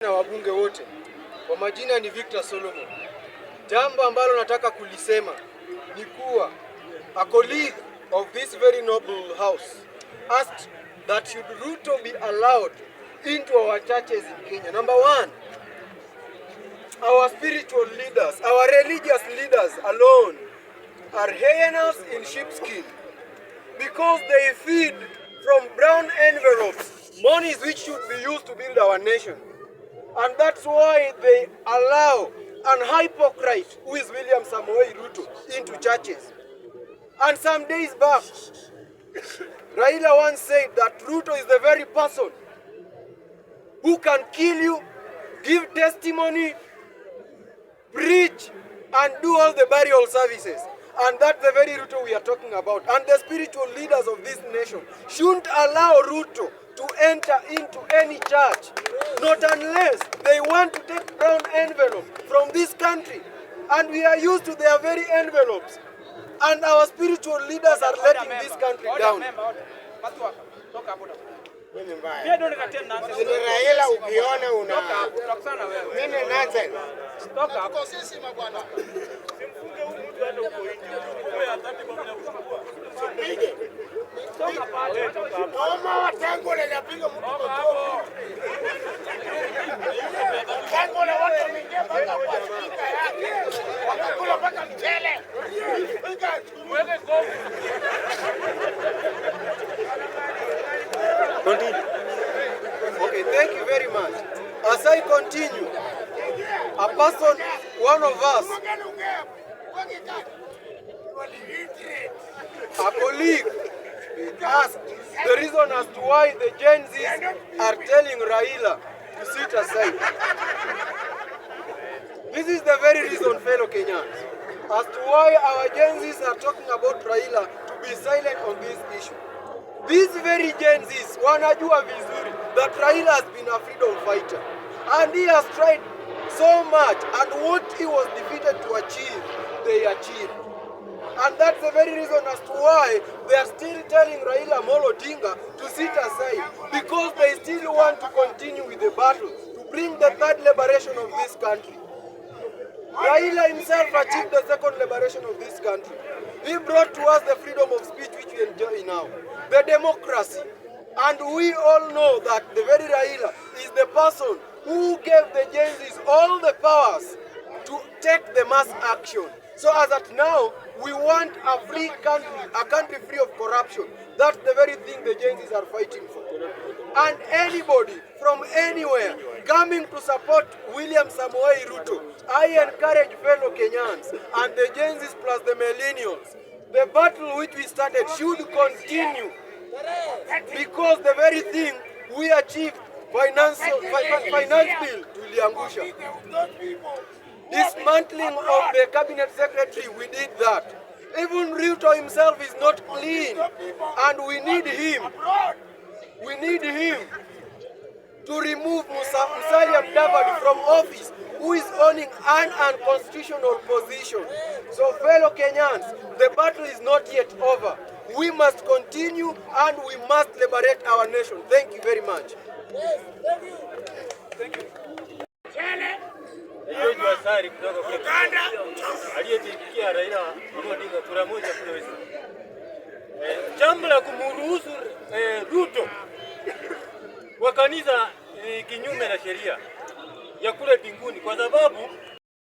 Na wabunge wote, kwa majina ni Victor Solomon. Jambo ambalo nataka kulisema ni kuwa a colleague of this very noble house asked that should Ruto be allowed into our churches in Kenya. Number one, our spiritual leaders, our religious leaders alone are hyenas in sheepskin because they feed from brown envelopes monies which should be used to build our nation. And that's why they allow an hypocrite who is William Samoei Ruto into churches. And some days back, Raila once said that Ruto is the very person who can kill you, give testimony, preach, and do all the burial services. And that's the very Ruto we are talking about. And the spiritual leaders of this nation shouldn't allow Ruto to enter into any church, not unless they want to take brown envelope from this country. And we are used to their very envelopes. And our spiritual leaders are letting this country down. Raila ukiona una nini nonsense. Mama watango le napiga mtu kwa tango le watu mingi mpaka kwa spika yake wakakula mpaka mchele. Okay, thank you very much. As I continue, a person, one of us, a colleague, asked the reason as to why the Gen Zs are telling Raila to sit aside. This is the very reason, fellow Kenyans, as to why our Gen Zs are talking about Raila to be silent on this issue. These very Gen Zs wanajua vizuri that Raila has been a freedom fighter and he has tried so much, and what he was defeated to achieve, they achieved. And that's the very reason as to why they are still telling Raila Amolo Odinga to sit aside, because they still want to continue with the battle to bring the third liberation of this country. Raila himself achieved the second liberation of this country. He brought to us the freedom of speech which we enjoy now, the democracy. And we all know that the very Raila is the person who gave the Gen Zs all the powers to take the mass action. So as at now, we want a free country, a country free of corruption. That's the very thing the Gen Zs are fighting for. And anybody from anywhere coming to support William Samoei Ruto, I encourage fellow Kenyans and the Gen Zs plus the millennials, the battle which we started should continue, because the very thing we achieved, finance bill tuliangusha. Dismantling of the cabinet secretary, we did that. Even Ruto himself is not clean, and we need him. We need him to remove Musalia Mudavadi from office, who is owning an unconstitutional position. So fellow Kenyans, the battle is not yet over. We must continue and we must liberate our nation. Thank you very much. Yes, thank you. Thank you. Jambo la kumruhusu Ruto kwa kanisa kinyume na sheria ya kule mbinguni, kwa sababu